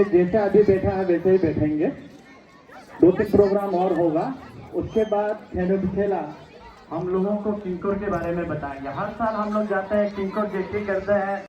जैसे अभी बैठा है वैसे ही बैठेंगे। 2-3 प्रोग्राम और होगा। उसके बाद खेला हम लोगों को किंकोर के बारे में बताएंगे। हर साल हम लोग जाते हैं किंकोर देखते करते हैं।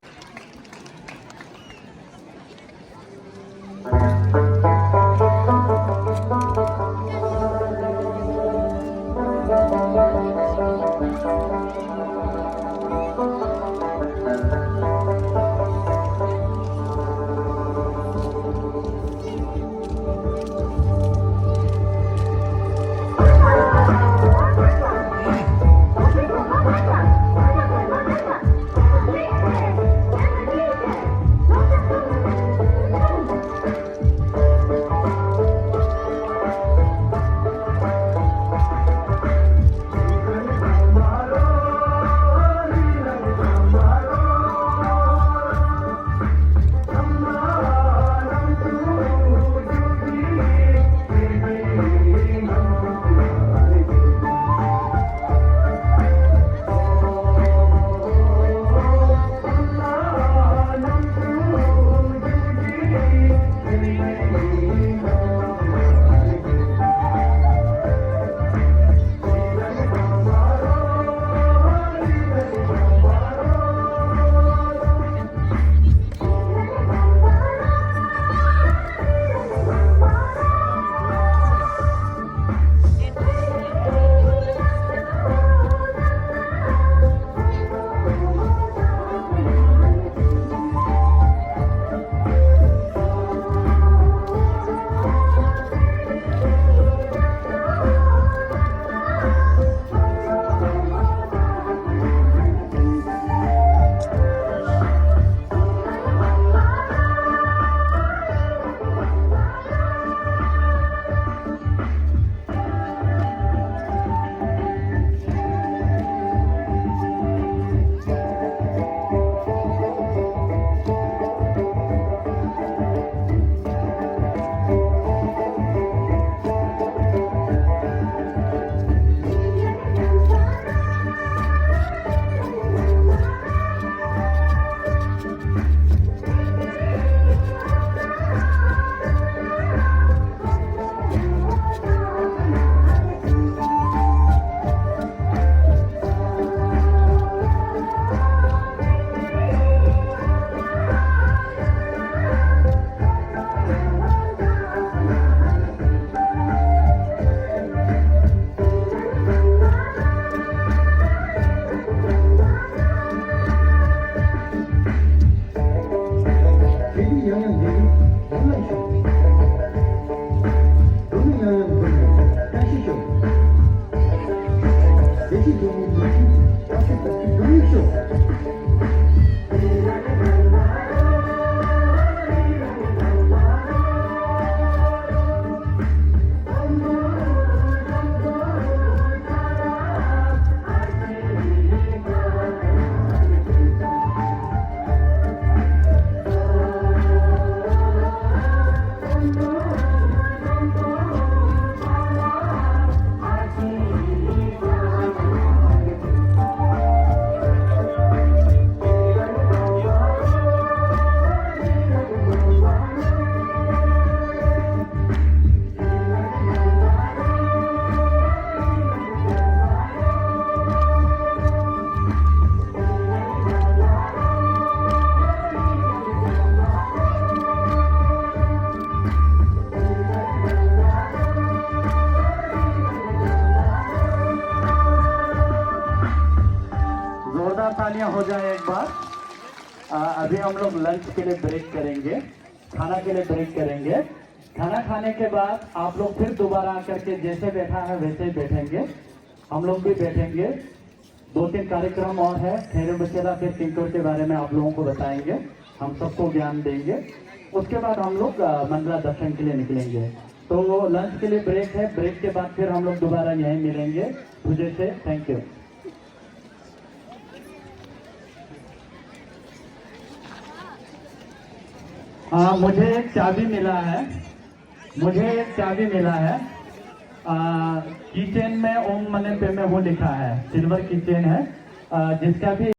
तालियां हो जाए एक बार। अभी हम लोग लंच के लिए ब्रेक करेंगे, खाना के लिए ब्रेक करेंगे। खाना खाने के बाद आप लोग फिर दोबारा आकर के जैसे बैठा है वैसे ही बैठेंगे, हम लोग भी बैठेंगे। 2-3 कार्यक्रम और है। खैर बचेला फिर किंकोर के बारे में आप लोगों को बताएंगे, हम सबको ज्ञान देंगे। उसके बाद हम लोग मंडला दर्शन के लिए निकलेंगे। तो लंच के लिए ब्रेक है। ब्रेक के बाद फिर हम लोग दोबारा यहीं मिलेंगे तुझे से। Thank you. मुझे एक चाबी मिला है, की चेन में ओम मने पे में वो लिखा है, सिल्वर की चेन है, जिसका भी